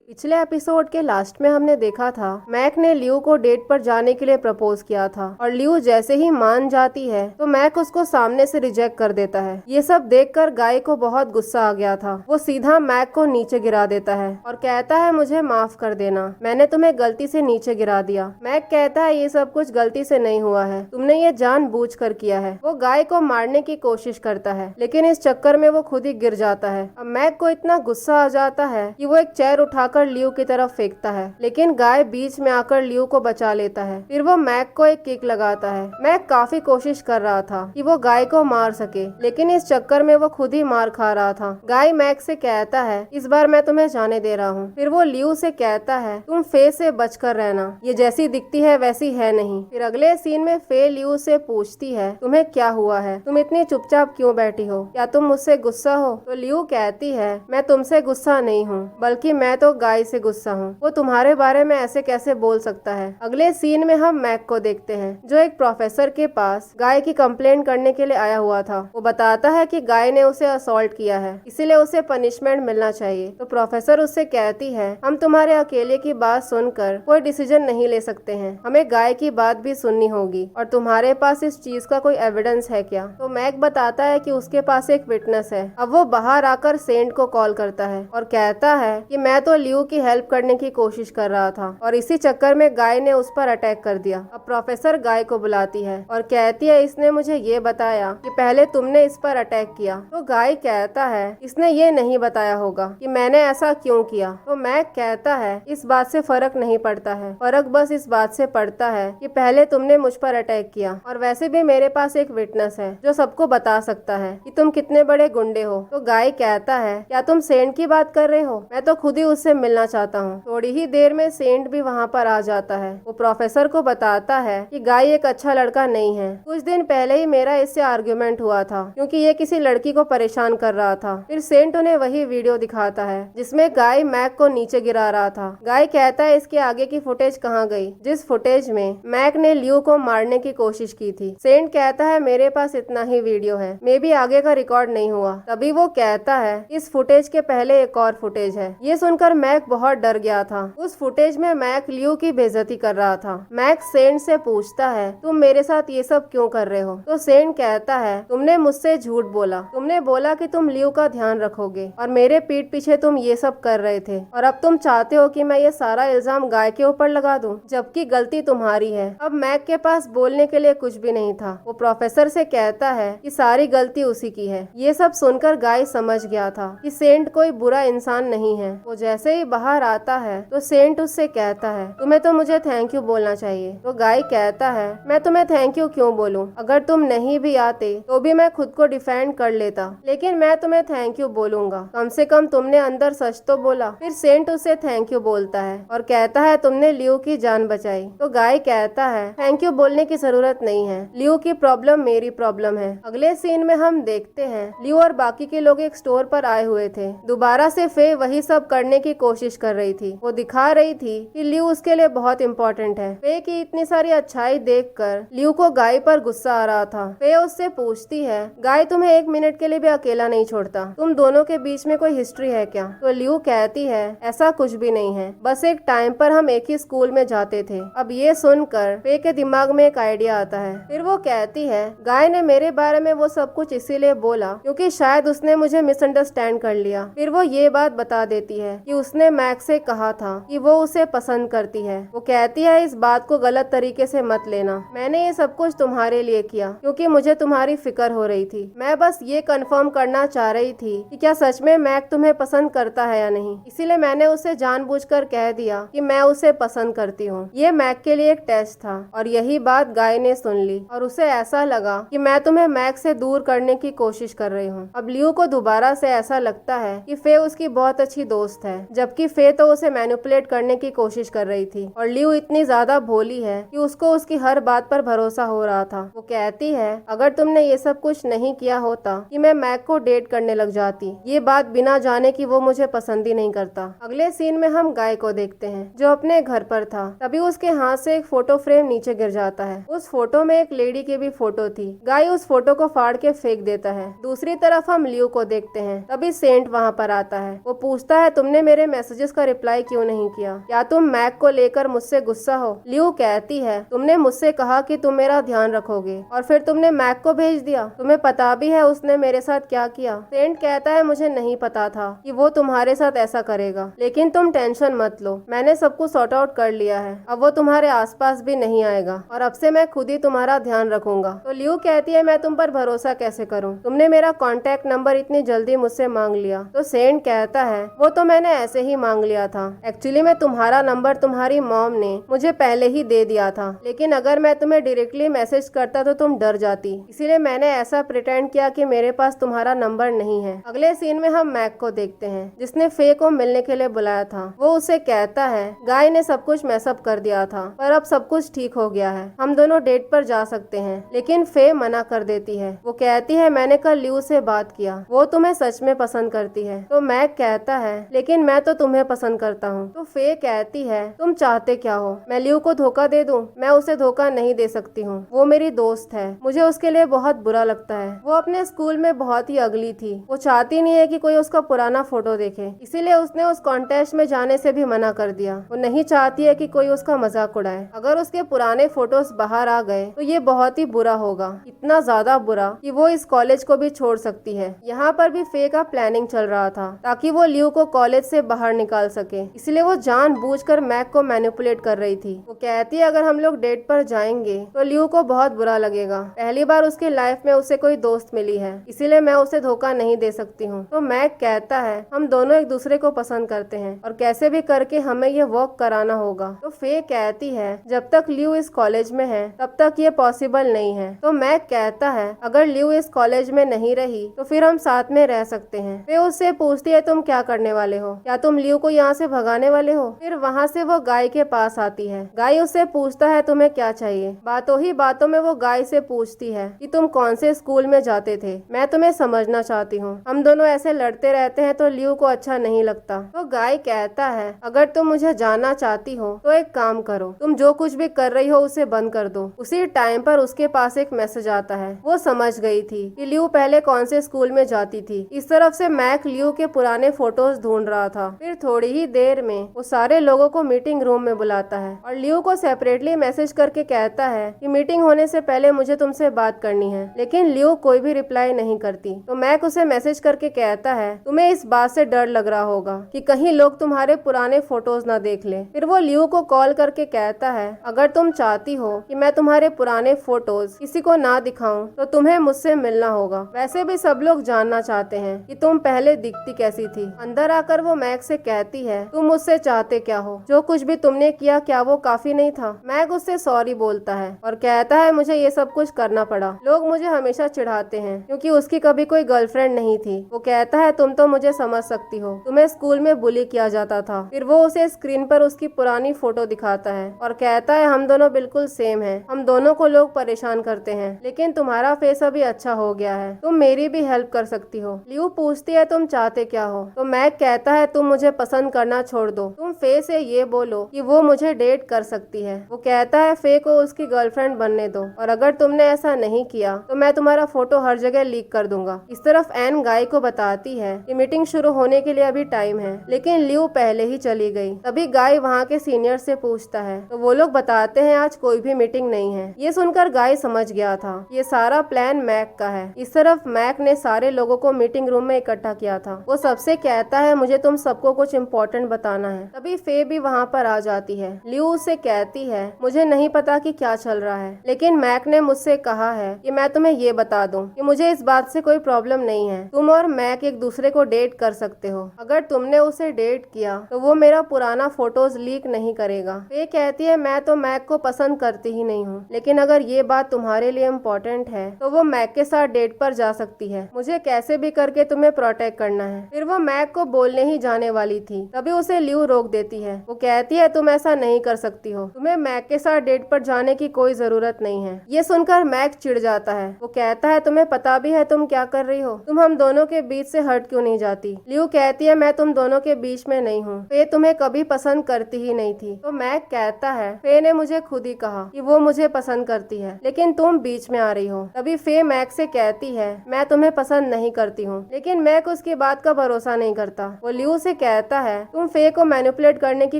पिछले एपिसोड के लास्ट में हमने देखा था मैक ने लियू को डेट पर जाने के लिए प्रपोज किया था और लियू जैसे ही मान जाती है तो मैक उसको सामने से रिजेक्ट कर देता है। ये सब देखकर गाय को बहुत गुस्सा आ गया था। वो सीधा मैक को नीचे गिरा देता है और कहता है मुझे माफ कर देना, मैंने तुम्हें गलती से नीचे गिरा दिया। मैक कहता है ये सब कुछ गलती से नहीं हुआ है, तुमने ये जानबूझकर किया है। वो गाय को मारने की कोशिश करता है लेकिन इस चक्कर में वो खुद ही गिर जाता है। अब मैक को इतना गुस्सा आ जाता है कि वो एक चेयर उठाकर लियू की तरफ फेंकता है लेकिन गाय बीच में आकर लियू को बचा लेता है। फिर वो मैक को एक किक लगाता है। मैक काफी कोशिश कर रहा था कि वो गाय को मार सके लेकिन इस चक्कर में वो खुद ही मार खा रहा था। गाय मैक से कहता है इस बार मैं तुम्हें जाने दे रहा हूँ। फिर वो लियू से कहता है तुम फे से बचकर रहना, ये जैसी दिखती है वैसी है नहीं। फिर अगले सीन में फे लियू से पूछती है तुम्हें क्या हुआ है, तुम इतनी चुपचाप क्यों बैठी हो, क्या तुम मुझसे गुस्सा हो? तो लियू कहती है मैं तुमसे गुस्सा नहीं हूँ बल्कि मैं तो गाय से गुस्सा हूँ, वो तुम्हारे बारे में ऐसे कैसे बोल सकता है। अगले सीन में हम मैक को देखते हैं जो एक प्रोफेसर के पास गाय की कंप्लेंट करने के लिए आया हुआ था। वो बताता है कि गाय ने उसे असॉल्ट किया है इसीलिए उसे पनिशमेंट मिलना चाहिए। तो प्रोफेसर उससे कहती है हम तुम्हारे अकेले की बात सुनकर कोई डिसीजन नहीं ले सकते हैं, हमें गाय की बात भी सुननी होगी और तुम्हारे पास इस चीज का कोई एविडेंस है क्या? तो मैक बताता है कि उसके पास एक विटनेस है। अब वो बाहर आकर सेंट को कॉल करता है और कहता है कि मैं तो लियू की हेल्प करने की कोशिश कर रहा था और इसी चक्कर में गाय ने उस पर अटैक कर दिया। अब प्रोफेसर गाय को बुलाती है और कहती है इसने मुझे ये बताया कि पहले तुमने इस पर अटैक किया। तो गाय कहता है इसने ये नहीं बताया होगा कि मैंने ऐसा क्यों किया। तो मैक कहता है इस बात से फर्क नहीं पड़ता है, फर्क बस इस बात से पड़ता है कि पहले तुमने मुझ पर अटैक किया और वैसे भी मेरे पास एक विटनेस है जो सबको बता सकता है कि तुम कितने बड़े गुंडे हो। तो गाय कहता है क्या तुम सेंट की बात कर रहे हो, मैं तो खुद ही उससे मिलना चाहता हूँ। थोड़ी ही देर में सेंट भी वहाँ पर आ जाता है। वो प्रोफेसर को बताता है कि गाय एक अच्छा लड़का नहीं है, कुछ दिन पहले ही मेरा इससे आर्ग्यूमेंट हुआ था क्योंकि ये किसी लड़की को परेशान कर रहा था। फिर सेंट उन्हें वही वीडियो दिखाता है जिसमें गाय मैक को नीचे गिरा रहा था। गाय कहता है इसके आगे की फुटेज कहाँ गई, जिस फुटेज में मैक ने लियू को मारने की कोशिश की थी। सेंट कहता है मेरे पास इतना ही वीडियो है, मे बी आगे का रिकॉर्ड नहीं हुआ। तभी वो कहता है इस फुटेज के पहले एक और फुटेज है। ये सुनकर मैक बहुत डर गया था। उस फुटेज में मैक लियू की बेइज्जती कर रहा था। मैक सेंट से पूछता है तुम मेरे साथ ये सब क्यों कर रहे हो? तो सेंट कहता है तुमने मुझसे झूठ बोला, तुमने बोला कि तुम लियू का ध्यान रखोगे और मेरे पीठ पीछे तुम ये सब कर रहे थे और अब तुम चाहते हो कि मैं ये सारा इल्जाम गाय के ऊपर लगा दूं जबकि गलती तुम्हारी है। अब मैक के पास बोलने के लिए कुछ भी नहीं था। वो प्रोफेसर से कहता है कि सारी गलती उसी की है। ये सब सुनकर गाय समझ गया था कि सेंट कोई बुरा इंसान नहीं है। वो जैसे ही बाहर आता है तो सेंट उससे कहता है तुम्हें तो मुझे थैंक यू बोलना चाहिए। तो गाय कहता है मैं तुम्हें थैंक यू क्यों बोलूं, अगर तुम नहीं भी आते तो भी मैं खुद को डिफेंड कर लेता, लेकिन मैं तुम्हें थैंक यू बोलूंगा, कम से कम तुमने अंदर सच तो बोला। फिर सेंट उसे थैंक यू बोलता है और कहता है तुमने लियू की जान बचाई। तो गाय कहता है थैंक यू बोलने की जरूरत नहीं है, लियू की प्रॉब्लम मेरी प्रॉब्लम है। अगले सीन में हम देखते हैं लियू और बाकी के लोग एक स्टोर पर आए हुए थे। दोबारा से फे वही सब करने की कोशिश कर रही थी। वो दिखा रही थी कि लियू उसके लिए बहुत इम्पोर्टेंट है। फे की इतनी सारी अच्छाई देखकर लियू को गाय पर गुस्सा आ रहा था। फे उससे पूछती है गाय तुम्हें एक मिनट के लिए भी अकेला नहीं छोड़ता, तुम दोनों के बीच में कोई हिस्ट्री है क्या? तो लियू कहती है ऐसा कुछ भी नहीं है, बस एक टाइम पर हम एक ही स्कूल में जाते थे। अब ये सुनकर फे के दिमाग में एक आइडिया आता है। फिर वो कहती है गाय ने मेरे बारे में वो सब कुछ इसीलिए बोला क्योंकि शायद उसने मुझे मिसअंडरस्टैंड कर लिया। फिर वो ये बात बता देती है कि उसने मैक से कहा था कि वो उसे पसंद करती है। वो कहती है इस बात को गलत तरीके से मत लेना, मैंने ये सब कुछ तुम्हारे लिए किया क्योंकि मुझे तुम्हारी फिक्र हो रही थी। मैं बस ये कंफर्म करना चाह रही थी कि क्या सच में मैक तुम्हें पसंद करता है या नहीं, इसीलिए मैंने उसे जानबूझकर कह दिया कि मैं उसे पसंद करती हूँ। ये मैक के लिए एक टेस्ट था और यही बात गाय ने सुन ली और उसे ऐसा लगा कि मैं तुम्हें मैक से दूर करने की कोशिश कर रही हूँ। अब लियू को दोबारा से ऐसा लगता है कि फे उसकी बहुत अच्छी दोस्त है जबकि फे तो उसे मैनिपुलेट करने की कोशिश कर रही थी और लियू इतनी ज्यादा भोली है कि उसको उसकी हर बात पर भरोसा हो रहा था। वो कहती है अगर तुमने ये सब कुछ नहीं किया होता कि मैं मैक को डेट करने लग जाती, ये बात बिना जाने कि वो मुझे पसंद ही नहीं करता। अगले सीन में हम गाय को देखते हैं जो अपने घर पर था। तभी उसके हाथ से एक फोटो फ्रेम नीचे गिर जाता है। उस फोटो में एक लेडी की भी फोटो थी। गाय उस फोटो को फाड़ के फेंक देता है। दूसरी तरफ हम लियू को देखते हैं। तभी सेंट वहाँ पर आता है। वो पूछता है तुमने मेरे मैसेजेस का रिप्लाई क्यों नहीं किया? क्या तुम मैक को लेकर मुझसे गुस्सा हो? लियू कहती है, तुमने मुझसे कहा कि तुम मेरा ध्यान रखोगे और फिर तुमने मैक को भेज दिया। तुम्हें पता भी है उसने मेरे साथ क्या किया? सेंट कहता है, मुझे नहीं पता था कि वो तुम्हारे साथ ऐसा करेगा, लेकिन तुम टेंशन मत लो, मैंने सब कुछ सॉर्ट आउट कर लिया है। अब वो तुम्हारे आसपास भी नहीं आएगा और अब से मैं खुद ही तुम्हारा ध्यान रखूंगा। तो लियू कहती है, मैं तुम पर भरोसा कैसे करूं? तुमने मेरा कॉन्टेक्ट नंबर इतनी जल्दी मुझसे मांग लिया। तो सेंट कहता है, वो तो मैंने ऐसे ही मांग लिया था। एक्चुअली मैं तुम्हारा नंबर तुम्हारी मॉम ने मुझे पहले ही दे दिया था, लेकिन अगर मैं तुम्हें डायरेक्टली मैसेज करता तो तुम डर जाती, इसीलिए मैंने ऐसा प्रिटेंड किया कि मेरे पास तुम्हारा नंबर नहीं है। अगले सीन में हम मैक को देखते हैं, जिसने फे को मिलने के लिए बुलाया था। वो उसे कहता है, गाय ने सब कुछ मैसअप कर दिया था, पर अब सब कुछ ठीक हो गया है, हम दोनों डेट पर जा सकते हैं। लेकिन फे मना कर देती है। वो कहती है, मैंने कल लियू से बात किया, वो तुम्हें सच में पसंद करती है। तो मैक कहता है, लेकिन मैं तो तुम्हें पसंद करता हूँ। तो फे कहती है, तुम चाहते क्या हो? मैं लियू को धोखा दे दूं? मैं उसे धोखा नहीं दे सकती हूँ, वो मेरी दोस्त है, मुझे उसके लिए बहुत बुरा लगता है। वो अपने स्कूल में बहुत ही अगली थी, वो चाहती नहीं है कि कोई उसका पुराना फोटो देखे, इसीलिए उसने उस कॉन्टेस्ट में जाने से भी मना कर दिया। वो नहीं चाहती है कि कोई उसका मजाक उड़ाए। अगर उसके पुराने फोटोज बाहर आ गए तो ये बहुत ही बुरा होगा, इतना ज्यादा बुरा कि वो इस कॉलेज को भी छोड़ सकती है। यहाँ पर भी फे का प्लानिंग चल रहा था ताकि वो लियू को कॉलेज से बाहर निकाल सके, इसलिए वो जानबूझकर मैक को मैनिपुलेट कर रही थी। वो कहती है, अगर हम लोग डेट पर जाएंगे तो लियू को बहुत बुरा लगेगा, पहली बार उसके लाइफ में उसे कोई दोस्त मिली है, इसीलिए मैं उसे धोखा नहीं दे सकती हूँ। तो मैक कहता है, हम दोनों एक दूसरे को पसंद करते हैं और कैसे भी करके हमें ये वॉक कराना होगा। तो फे कहती है, जब तक लियू इस कॉलेज में है तब तक ये पॉसिबल नहीं है। तो मैक कहता है, अगर लियू इस कॉलेज में नहीं रही तो फिर हम साथ में रह सकते हैं। फे उससे पूछती है, तुम क्या करने वाले हो? क्या तुम लियू को यहाँ से भगाने वाले हो? फिर वहाँ से वो गाय के पास आती है। गाय उससे पूछता है, तुम्हें क्या चाहिए? बातों ही बातों में वो गाय से पूछती है कि तुम कौन से स्कूल में जाते थे, मैं तुम्हें समझना चाहती हूँ, हम दोनों ऐसे लड़ते रहते हैं तो लियू को अच्छा नहीं लगता। तो गाय कहता है, अगर तुम मुझे जानना चाहती हो तो एक काम करो, तुम जो कुछ भी कर रही हो उसे बंद कर दो। उसी टाइम पर उसके पास एक मैसेज आता है। वो समझ गई थी कि लियू पहले कौन से स्कूल में जाती थी। इस तरफ से मैक लियू के पुराने फोटोज ढूंढ रहा था। फिर थोड़ी ही देर में वो सारे लोगों को मीटिंग रूम में बुलाता है और लियू को सेपरेटली मैसेज करके कहता है कि मीटिंग होने से पहले मुझे तुमसे बात करनी है। लेकिन लियू कोई भी रिप्लाई नहीं करती। तो मैक उसे मैसेज करके कहता है, तुम्हें इस बात से डर लग रहा होगा कि कहीं लोग तुम्हारे पुराने फोटोज ना देख ले। फिर वो लियू को कॉल करके कहता है, अगर तुम चाहती हो कि मैं तुम्हारे पुराने फोटोज किसी को ना दिखाऊं तो तुम्हें मुझसे मिलना होगा। वैसे भी सब लोग जानना चाहते हैं कि तुम पहले दिखती कैसी थी। अंदर आकर वो मैक से कहती है, तुम मुझसे चाहते क्या हो? जो कुछ भी तुमने किया क्या वो काफी नहीं था? मैक उससे सॉरी बोलता है और कहता है, मुझे ये सब कुछ करना पड़ा, लोग मुझे हमेशा चिढ़ाते हैं क्योंकि उसकी कभी कोई गर्लफ्रेंड नहीं थी। वो कहता है, तुम तो मुझे समझ सकती हो, तुम्हें स्कूल में बुली किया जाता था। फिर वो उसे स्क्रीन पर उसकी पुरानी फोटो दिखाता है और कहता है, हम दोनों बिल्कुल सेम हैं, हम दोनों को लोग परेशान करते हैं, लेकिन तुम्हारा फेस अभी अच्छा हो गया है, तुम मेरी भी हेल्प कर सकती हो। लियू पूछती है, तुम चाहते क्या हो? तो मैक कहता है, तुम मुझे पसंद करना छोड़ दो, तुम फे से ये बोलो कि वो मुझे डेट कर सकती है। वो कहता है, फे को उसकी गर्लफ्रेंड बनने दो और अगर तुमने ऐसा नहीं किया तो मैं तुम्हारा फोटो हर जगह लीक कर दूंगा। इस तरफ एन गाय को बताती है कि मीटिंग शुरू होने के लिए अभी टाइम है, लेकिन लियू पहले ही चली गई। तभी गाय वहाँ के सीनियर से पूछता है तो वो लोग बताते हैं, आज कोई भी मीटिंग नहीं है। ये सुनकर गाय समझ गया था ये सारा प्लान मैक का है। इस तरफ मैक ने सारे लोगों को मीटिंग रूम में इकट्ठा किया था। वो सबसे कहता है, मुझे तुम सबको कुछ इम्पोर्टेंट बताना है। तभी फे भी वहाँ पर आ जाती है। लियू उससे कहती है, मुझे नहीं पता कि क्या चल रहा है, लेकिन मैक ने मुझसे कहा है कि मैं तुम्हें ये बता दूं कि मुझे इस बात से कोई प्रॉब्लम नहीं है। तुम और मैक एक दूसरे को डेट कर सकते हो। अगर तुमने उसे डेट किया तो वो मेरा पुराना फोटोज लीक नहीं करेगा। फे कहती है, मैं तो मैक को पसंद करती ही नहीं हूँ, लेकिन अगर ये बात तुम्हारे लिए इम्पोर्टेंट है तो वो मैक के साथ डेट पर जा सकती है। मुझे कैसे भी करके तुम्हें प्रोटेक्ट करना है। फिर वो मैक को बोलने ही जाने वाली थी, तभी उसे लियू रोक देती है। वो कहती है, तुम ऐसा नहीं कर सकती हो, तुम्हें मैक के साथ डेट पर जाने की कोई जरूरत नहीं है। ये सुनकर मैक चिढ़ जाता है। वो कहता है, तुम्हें पता भी है तुम क्या कर रही हो? तुम हम दोनों के बीच से हट क्यों नहीं जाती? लियू कहती है, मैं तुम दोनों के बीच में नहीं हूँ, फे तुम्हें कभी पसंद करती ही नहीं थी। तो मैक कहता है, फे ने मुझे खुद ही कहा कि वो मुझे पसंद करती है, लेकिन तुम बीच में आ रही हो। तभी फे मैक से कहती है, मैं तुम्हें पसंद नहीं करती हूँ, लेकिन मैक उसकी बात का भरोसा नहीं करता। वो लियू से कहता है तुम फे को मैनिपुलेट करने की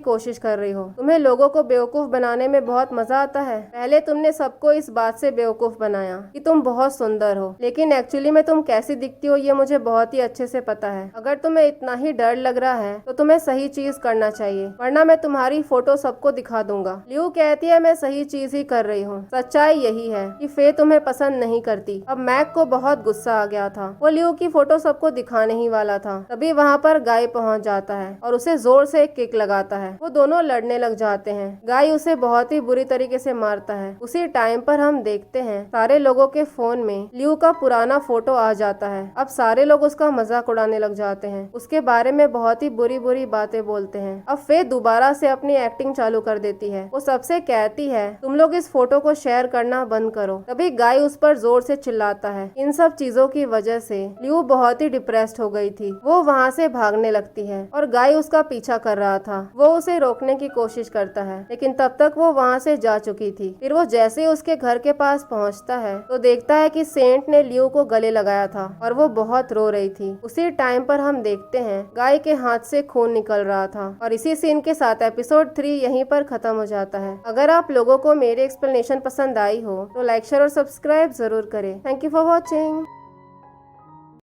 कोशिश कर रही हो, तुम्हें लोगों को बेवकूफ बनाने में बहुत मजा आता है। पहले तुमने सबको इस बात से बेवकूफ बनाया कि तुम बहुत सुंदर हो, लेकिन एक्चुअली में तुम कैसी दिखती हो ये मुझे बहुत ही अच्छे से पता है। अगर तुम्हें इतना ही डर लग रहा है तो तुम्हें सही चीज करना चाहिए, वरना मैं तुम्हारी फोटो सबको दिखा दूंगा। लियू कहती है मैं सही चीज ही कर रही हूँ, सच्चाई यही है कि फे तुम्हें पसंद नहीं करती। अब मैक को बहुत गुस्सा आ गया था, वो लियू की फोटो सबको दिखाने ही वाला था। तभी वहाँ पर गाय पहुँच जाता है और उसे जोर से एक किक लगाता है। वो दोनों लड़ने लग जाते हैं। गाय उसे बहुत ही बुरी तरीके से मारता है। उसी टाइम पर हम देखते हैं सारे लोगों के फोन में लियू का पुराना फोटो आ जाता है। अब सारे लोग उसका मजाक उड़ाने लग जाते हैं, उसके बारे में बहुत ही बुरी बुरी बातें बोलते हैं। अब फे दोबारा से अपनी एक्टिंग चालू कर देती है। वो सबसे कहती है तुम लोग इस फोटो को शेयर करना बंद करो। तभी गाय उस पर जोर से चिल्लाता है। इन सब चीजों की वजह से लियू बहुत ही डिप्रेस्ड हो गई थी। वो वहाँ से भागने लगती है और गाय उसका पीछा कर रहा था। वो उसे रोकने की कोशिश करता है, लेकिन तब तक वो वहाँ से जा चुकी थी। फिर वो जैसे ही उसके घर के पास पहुँचता है तो देखता है कि सेंट ने लियू को गले लगाया था और वो बहुत रो रही थी। उसी टाइम पर हम देखते हैं गाय के हाथ से खून निकल रहा था। और इसी सीन के साथ एपिसोड 3 यहीं पर खत्म हो जाता है। अगर आप लोगों को मेरी एक्सप्लेनेशन पसंद आई हो तो लाइक शेयर और सब्सक्राइब जरूर करें। Thank you for watching.